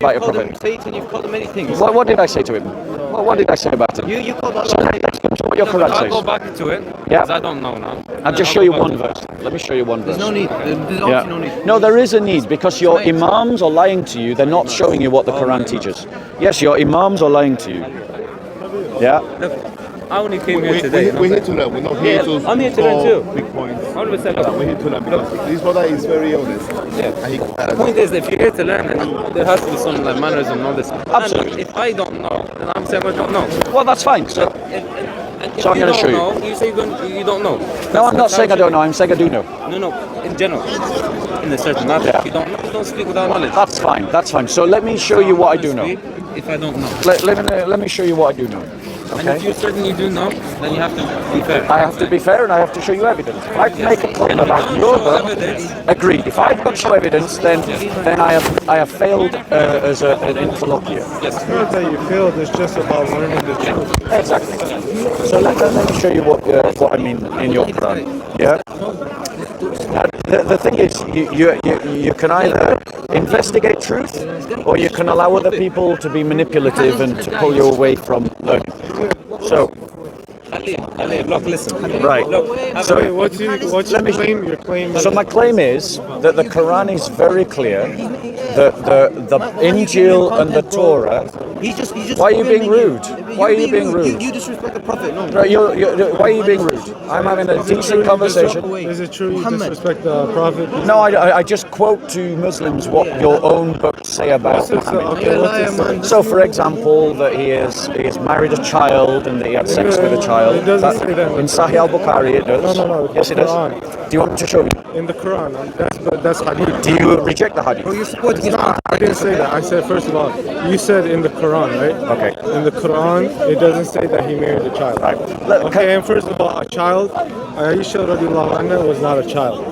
about your prophet. Him Satan, you've called him many things. What did I say to him? What did I say about him? You called Allah. So let's come to what your Quran I'll says. go back to it. Yeah. Because I don't know now. I'll just show you one verse. Let me show you one verse. There's no need. There's obviously no need. No, there is a need because your imams are lying to you. They're not showing you what the Quran teaches. Yes, your imams are lying to you. Yeah. Look, I only came here today. We're here to learn. We're not here to I'm here to learn too. big points. 100%. We're here to learn because this brother is very honest. Yeah. The point is, if you're here to learn, then there has to be some like manners and all this. Absolutely. And if I don't know, then I'm saying I don't know. Well, that's fine. So And So I'm going to show you. You say you don't know. No, I'm not saying I don't know. I'm saying I do know. No, in general. In a certain matter. Yeah. If you don't know, don't speak without knowledge. That's fine. That's fine. So let me show you what I do know. If I don't know. Let me show you what I do know. And if Okay. you're certain you do know, then you have to be fair. I have to be fair and I have to show you evidence. If I make a claim about your book, agreed. If I've got no evidence, then I have failed as an interlocutor. Yes. It's not that you failed, it's just about learning the truth. Exactly. So let me show you what I mean in your Quran. Yeah. The thing is, you can either investigate truth, or you can allow other people to be manipulative and to pull you away from learning. So. Look, listen. Right. So what's your claim? Your claim. So my claim is that the Quran is very clear that the Injil and the Torah. He's just Why are you being rude? Why are you being rude? You disrespect the Prophet. No. Right, why are you being rude? I'm having a decent conversation. Is it true you disrespect the Prophet? No, I just quote to Muslims what your own books say about Muhammad. Okay, what's it? So, for example, that he has married a child and that he had sex with a child. It doesn't say that. In Sahih al-Bukhari, it does. No. Yes, it does. Quran. Do you want me to show you? In the Quran, that's hadith. Do you reject the hadith? You're supporting his No, I didn't say that. I said, first of all, you said in the Quran, right? Okay. In the Quran, it doesn't say that he married a child. Right. Okay, and first of all, a child, Aisha radiallahu anha was not a child.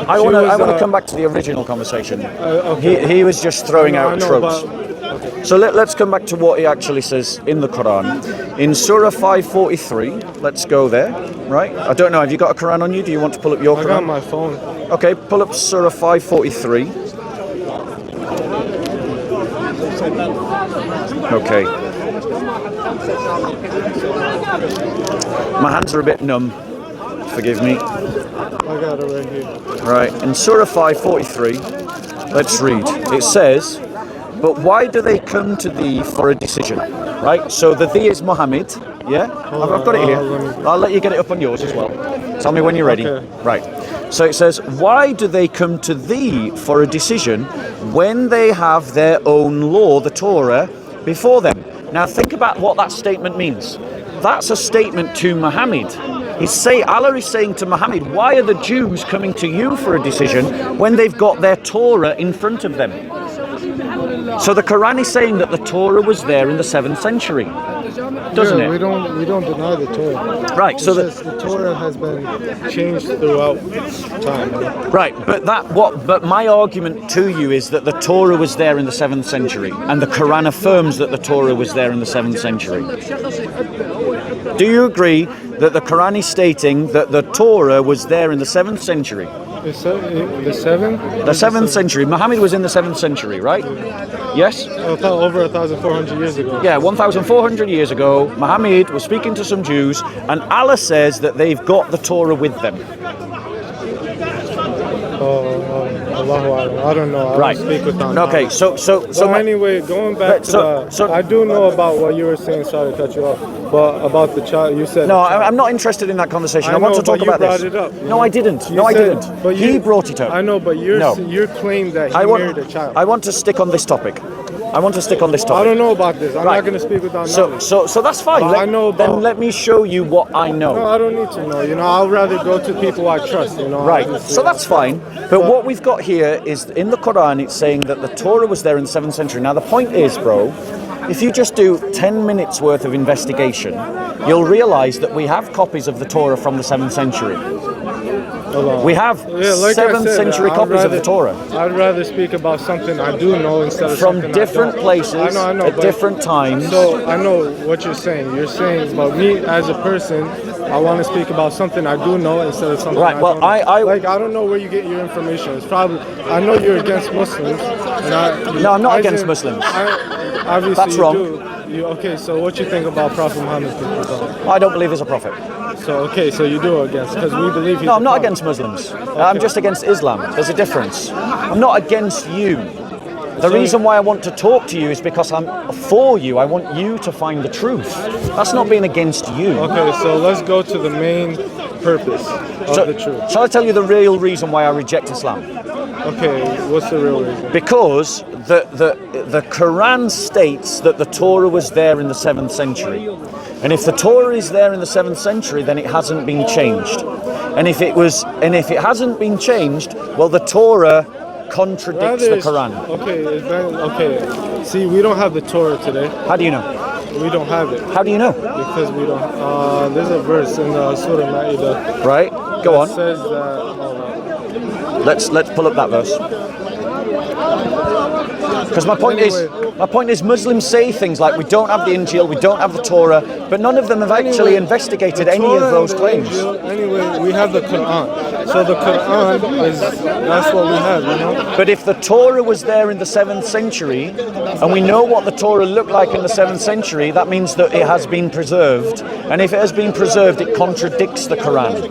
I want was, to come back to the original conversation. Okay. He was just throwing out I know, tropes. So let's come back to what he actually says in the Quran. In Surah 543, let's go there, right? I don't know, have you got a Quran on you? Do you want to pull up your I Quran? got my phone. Okay, pull up Surah 543. Okay. My hands are a bit numb. Forgive me. I got it right here. Right, in Surah 543, let's read. It says, "But why do they come to thee for a decision?" Right, so the thee is Muhammad, yeah? I've got it here. I'll let you get it up on yours as well. Tell me when you're ready. Okay. Right, so it says, "Why do they come to thee for a decision when they have their own law, the Torah, before them?" Now think about what that statement means. That's a statement to Muhammad. Allah is saying to Muhammad, why are the Jews coming to you for a decision when they've got their Torah in front of them? So the Quran is saying that the Torah was there in the 7th century, doesn't it? We don't deny the Torah. Right, so the Torah has been changed throughout time. Right, but my argument to you is that the Torah was there in the 7th century, and the Quran affirms that the Torah was there in the 7th century. Do you agree that the Quran is stating that the Torah was there in the 7th century? The 7th? The 7th century. Muhammad was in the 7th century, right? Yes? Over 1,400 years ago. Yeah, 1,400 years ago, Muhammad was speaking to some Jews, and Allah says that they've got the Torah with them. I don't know. I don't speak with them. Okay, so anyway, going back to I do know about what you were saying. Sorry to cut you off. But about the child, you said. No, I'm not interested in that conversation. I want to talk about this. You brought it up. No, I didn't. No, I didn't. But he brought it up. I know, but your claim that he married a child. I want to stick on this topic. I don't know about this. I'm not going to speak without knowledge. So that's fine. I know about. Then let me show you what I know. No, I don't need to know. I'll rather go to people I trust. Right. So that's fine. But what we've got here is in the Quran, it's saying that the Torah was there in the 7th century. Now the point is, bro, if you just do 10 minutes worth of investigation, you'll realize that we have copies of the Torah from the 7th century. We have 7th century copies of the Torah. I'd rather speak about something I do know instead of from something different I don't. places I know, at different times. So I know what you're saying. You're saying about me as a person, I want to speak about something I do know instead of something Right, I well, don't know. I I don't know where you get your information. It's probably, I know you're against Muslims. And No, I'm not against Muslims. Obviously That's you wrong. do. Okay, so what you think about Prophet Muhammad? I don't believe he's a prophet. So, okay, so you do against, because we believe he's No, I'm a not prophet. against Muslims. I'm just against Islam. There's a difference. I'm not against you. The reason why I want to talk to you is because I'm for you. I want you to find the truth. That's not being against you. Okay, so let's go to the main purpose of the truth. Shall I tell you the real reason why I reject Islam? Okay, what's the real reason? Because the Quran states that the Torah was there in the 7th century. And if the Torah is there in the 7th century, then it hasn't been changed. And if it hasn't been changed, well, the Torah contradicts the Quran. Okay. See, we don't have the Torah today. How do you know? We don't have it. How do you know? Because we don't. There's a verse in Surah Ma'idah. Right, go on. That says that. Let's pull up that verse. Because my point is, Muslims say things like we don't have the Injil, we don't have the Torah, but none of them have actually investigated any of those claims. Anyway, we have the Quran. So the Quran that's what we have, you know? But if the Torah was there in the 7th century, and we know what the Torah looked like in the 7th century, that means that it has been preserved. And if it has been preserved, it contradicts the Quran.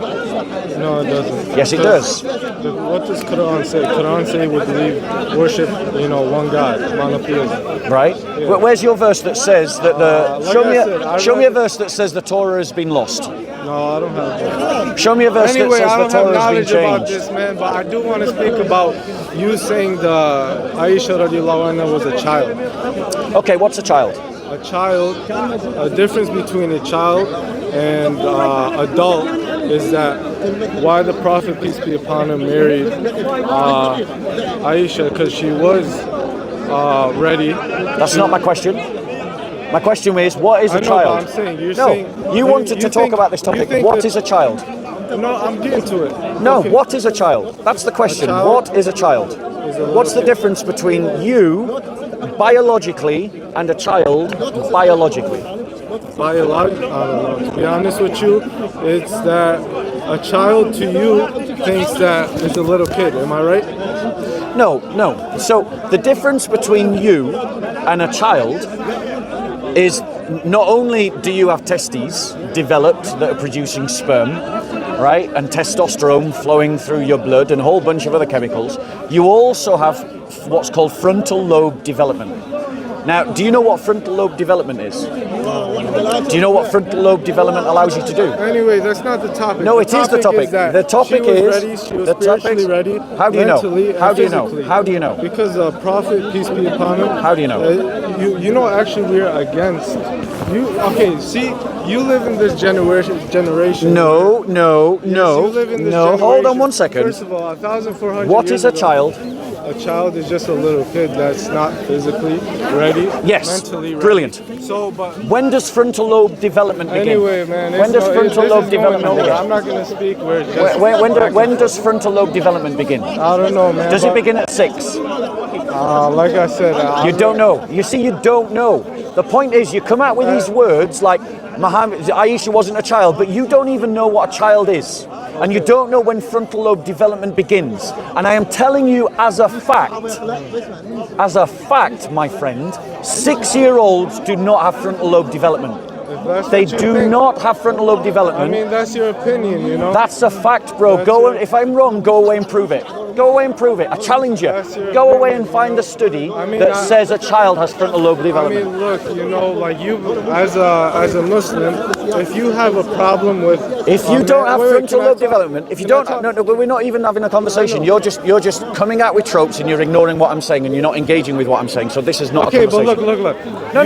No, it doesn't. Yes, it does. What does Quran say? Quran say we believe, worship, one God, monotheism. Right? Yeah. Where's your verse that says that the... Like show me a verse that says the Torah has been lost. No, I don't have that. Show me a verse that says the Torah has been about changed. this, man, but I do want to speak about you saying the Aisha radiallahu anha was a child. Okay, what's a child? A child, a difference between a child and adult is that why the Prophet, peace be upon him, married Aisha, because she was ready. That's not my question. My question is, what is a child? I'm saying, you wanted to talk about this topic. What is a child? No, I'm getting to it. No, Okay. What is a child? That's the question. What is a child? What's the difference between you biologically and a child biologically? Biologically, I don't know. To be honest with you, it's that a child to you thinks that it's a little kid. Am I right? No. So the difference between you and a child is not only do you have testes developed that are producing sperm, right, and testosterone flowing through your blood and a whole bunch of other chemicals, you also have what's called frontal lobe development. Now, do you know what frontal lobe development is? Do you know what frontal lobe development allows you to do? Anyway, that's not the topic. No, it is the topic. The topic is she was spiritually ready. How do you know? How do you know? Physically. How do you know? Because the Prophet, peace be upon him. How do you know? You know, actually, we're against you. Okay, see, you live in this generation. No. Yes, you live in this Hold on generation. 1 second. First of all, 1,400 What years is a ago, child? A child is just a little kid that's not physically ready. Yes, mentally ready. brilliant. So, but When does frontal lobe development begin? anyway, man. When does frontal lobe development begin? I'm not going to speak where it's just When does frontal lobe development begin? I don't know, man. Does it begin at 6? Like I said, You don't know. You see, you don't know. The point is, you come out with these words like Aisha wasn't a child, but you don't even know what a child is. And you don't know when frontal lobe development begins. And I am telling you as a fact, my friend, 6-year-olds do not have frontal lobe development. They do not have frontal lobe development. I mean, that's your opinion, you know. That's a fact, bro. If I'm wrong, go away and prove it. Go away and prove it. I challenge you. Go away and find a study that says a child has frontal lobe development. I mean, look, like you, as a Muslim, if you have a problem with, if you don't have frontal lobe development, if you don't, no, we're not even having a conversation. You're just coming out with tropes and you're ignoring what I'm saying and you're not engaging with what I'm saying. So this is not a conversation. Okay, but look. No.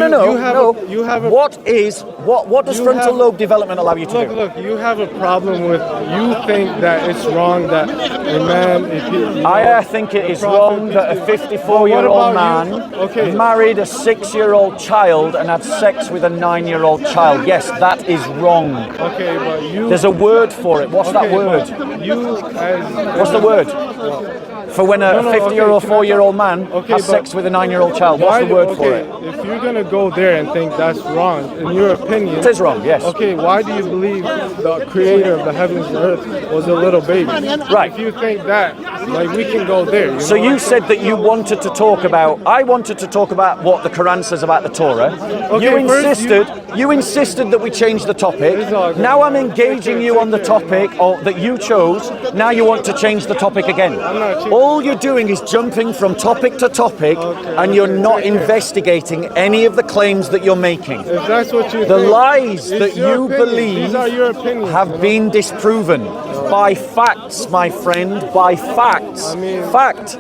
What does frontal lobe development allow you to do? Look, you have a problem with, you think that it's wrong that a man, I think it is wrong that a 54-year-old man married a 6-year-old child and had sex with a 9-year-old child. Yes, that is wrong. Okay, but There's a word for it. What's that word? What's the word? For when a 50-year-old, 4-year-old man has sex with a 9-year-old child, what's the word for it? If you're going to go there and think that's wrong, in your opinion, opinion. It is wrong, yes. Okay, why do you believe the creator of the heavens and earth was a little baby? Right. If you think that, like, we can go there. So you said that you wanted to talk about, I wanted to talk about what the Quran says about the Torah. Okay, You insisted that we change the topic. Now I'm engaging you on the topic that you chose. Now you want to change the topic again. All you're doing is jumping from topic to topic, and you're not investigating any of the claims that you're making. If that's what you The think, lies that it's your you opinion. believe These are your opinions, have been disproven by facts, my friend, by facts. Fact.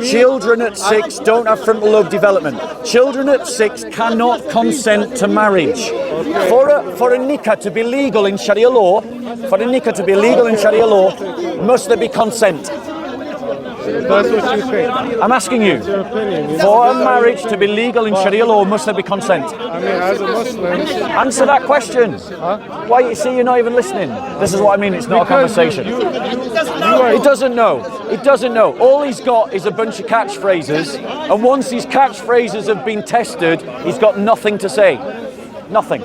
Children at 6 don't have frontal lobe development. Children at 6 cannot consent to marriage. For a nikah to be legal in Sharia law, must there be consent? That's what you think. I'm asking you. It's your opinion. For a marriage to be legal in Sharia law, must there be consent? I mean, as a Muslim, Answer that question. Why? You see, you're not even listening. This is what I mean. It's not a conversation. He doesn't know. He doesn't know. All he's got is a bunch of catchphrases, and once these catchphrases have been tested, he's got nothing to say. Nothing.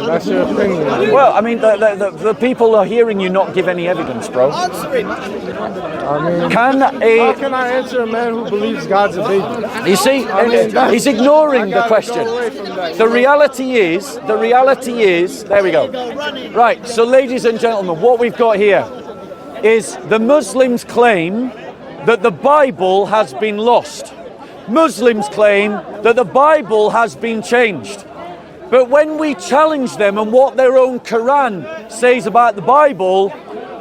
that's your opinion. Well, I mean, the people are hearing you not give any evidence, bro. I mean, how can I answer a man who believes God's a baby? You see, he's ignoring the question. The reality is, there we go. Right, so ladies and gentlemen, what we've got here is the Muslims claim that the Bible has been lost. Muslims claim that the Bible has been changed. But when we challenge them and what their own Quran says about the Bible,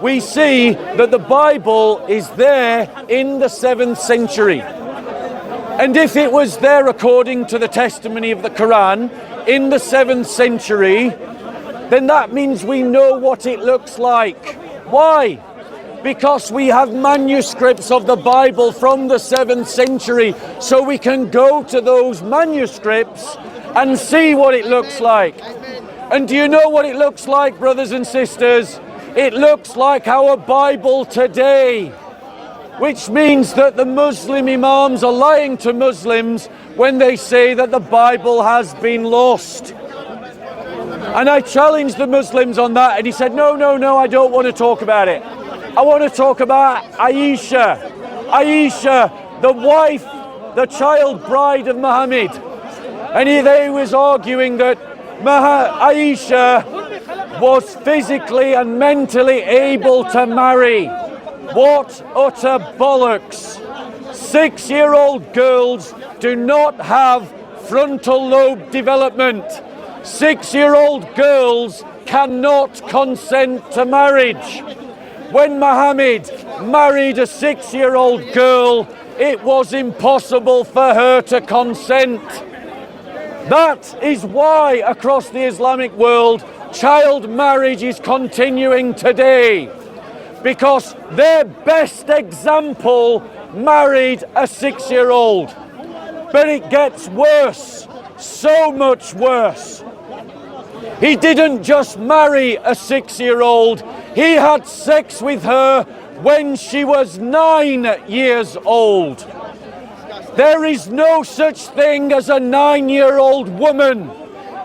we see that the Bible is there in the 7th century. And if it was there according to the testimony of the Quran in the 7th century, then that means we know what it looks like. Why? Because we have manuscripts of the Bible from the 7th century, so we can go to those manuscripts and see what it looks like. And do you know what it looks like, brothers and sisters? It looks like our Bible today, which means that the Muslim imams are lying to Muslims when they say that the Bible has been lost. And I challenged the Muslims on that, and he said, no, I don't want to talk about it. I want to talk about Aisha. Aisha, the wife, the child bride of Muhammad. And they was arguing that Aisha was physically and mentally able to marry. What utter bollocks. 6-year-old girls do not have frontal lobe development. 6-year-old girls cannot consent to marriage. When Muhammad married a 6-year-old girl, it was impossible for her to consent. That is why across the Islamic world, child marriage is continuing today. Because their best example married a 6-year-old. But it gets worse, so much worse. He didn't just marry a 6-year-old, he had sex with her when she was 9 years old. There is no such thing as a 9-year-old woman.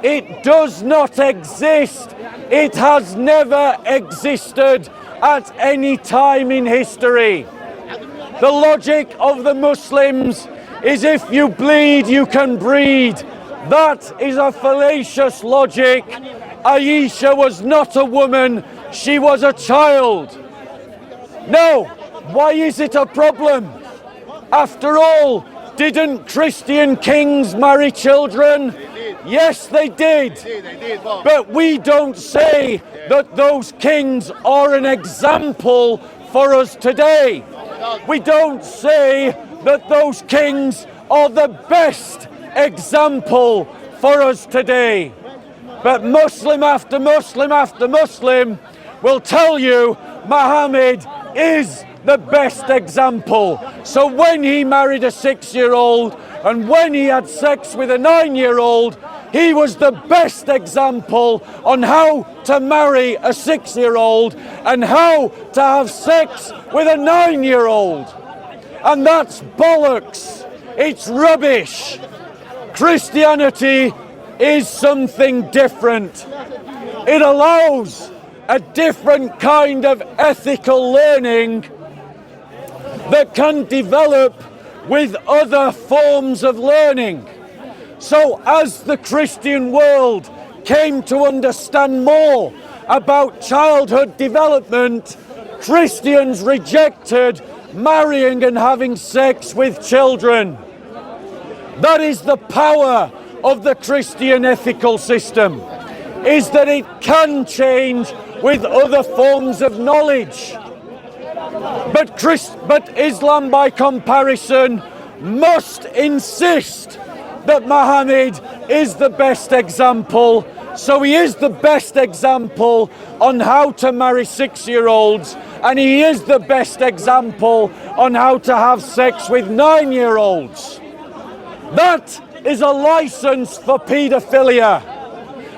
It does not exist. It has never existed at any time in history. The logic of the Muslims is if you bleed, you can breed. That is a fallacious logic. Aisha was not a woman, she was a child. No, why is it a problem? After all, didn't Christian kings marry children? Yes, they did. But we don't say that those kings are an example for us today. We don't say that those kings are the best example for us today. But Muslim after Muslim after Muslim will tell you Muhammad is the best example. So when he married a 6-year-old and when he had sex with a 9-year-old, he was the best example on how to marry a 6-year-old and how to have sex with a 9-year-old. And that's bollocks. It's rubbish. Christianity is something different. It allows a different kind of ethical learning that can develop with other forms of learning. So as the Christian world came to understand more about childhood development, Christians rejected marrying and having sex with children. That is the power of the Christian ethical system, is that it can change with other forms of knowledge. But Islam, by comparison, must insist that Muhammad is the best example. So he is the best example on how to marry 6-year-olds, and he is the best example on how to have sex with 9-year-olds. That is a license for paedophilia,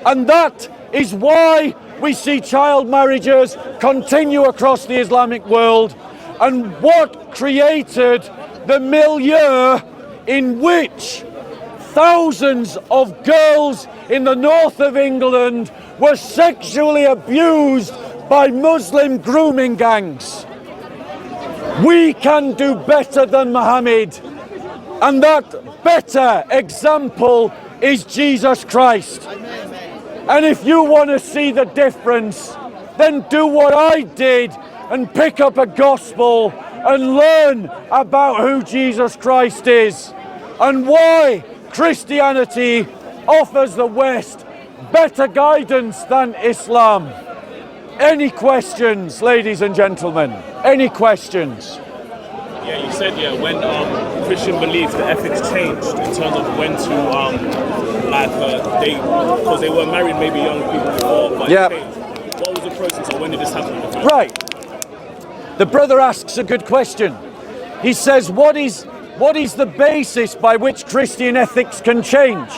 and that is why we see child marriages continue across the Islamic world, and what created the milieu in which thousands of girls in the north of England were sexually abused by Muslim grooming gangs. We can do better than Muhammad, and that better example is Jesus Christ. And if you want to see the difference, then do what I did and pick up a gospel and learn about who Jesus Christ is and why Christianity offers the West better guidance than Islam. Any questions, ladies and gentlemen? Any questions? Yeah, you said when Christian beliefs, the ethics changed in terms of when to because they were married maybe young people before, but it changed. What was the process, or when did this happen? Right. The brother asks a good question. He says, what is the basis by which Christian ethics can change?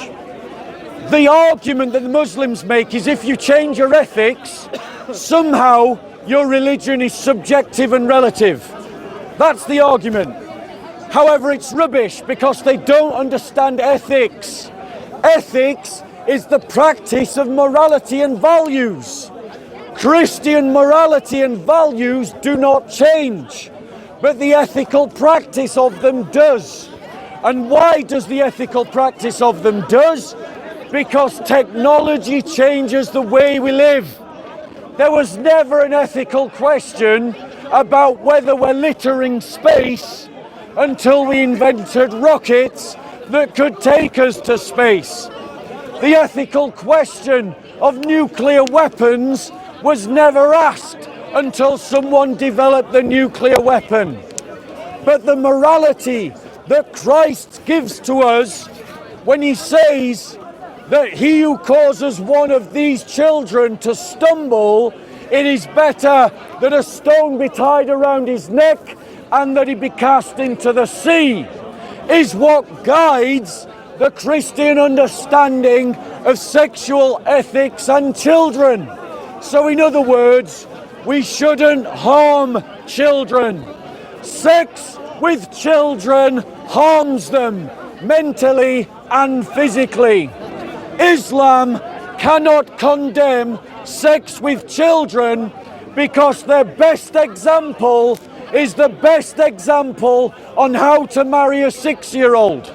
The argument that the Muslims make is if you change your ethics, somehow your religion is subjective and relative. That's the argument. However, it's rubbish because they don't understand ethics. Ethics is the practice of morality and values. Christian morality and values do not change, but the ethical practice of them does. And why does the ethical practice of them does? Because technology changes the way we live. There was never an ethical question about whether we're littering space until we invented rockets that could take us to space. The ethical question of nuclear weapons was never asked until someone developed the nuclear weapon. But the morality that Christ gives to us when he says that he who causes one of these children to stumble, it is better that a stone be tied around his neck and that he be cast into the sea, is what guides the Christian understanding of sexual ethics and children. So in other words, we shouldn't harm children. Sex with children harms them mentally and physically. Islam cannot condemn sex with children because their best example is the best example on how to marry a 6-year-old.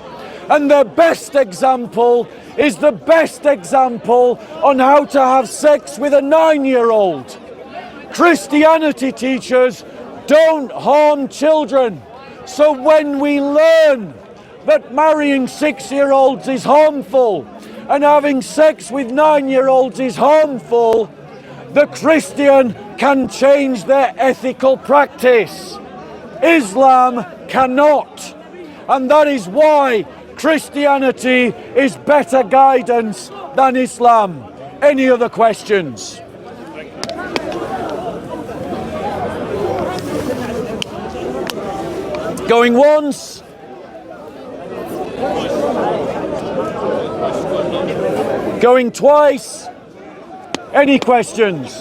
And their best example is the best example on how to have sex with a 9-year-old. Christianity teaches don't harm children. So when we learn that marrying 6-year-olds is harmful and having sex with 9-year-olds is harmful, the Christian can change their ethical practice. Islam cannot. And that is why Christianity is better guidance than Islam. Any other questions? Going once. Going twice. Any questions?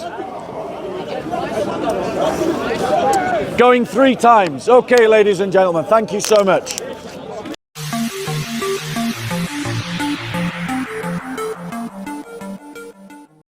Going 3 times. Okay, ladies and gentlemen, thank you so much.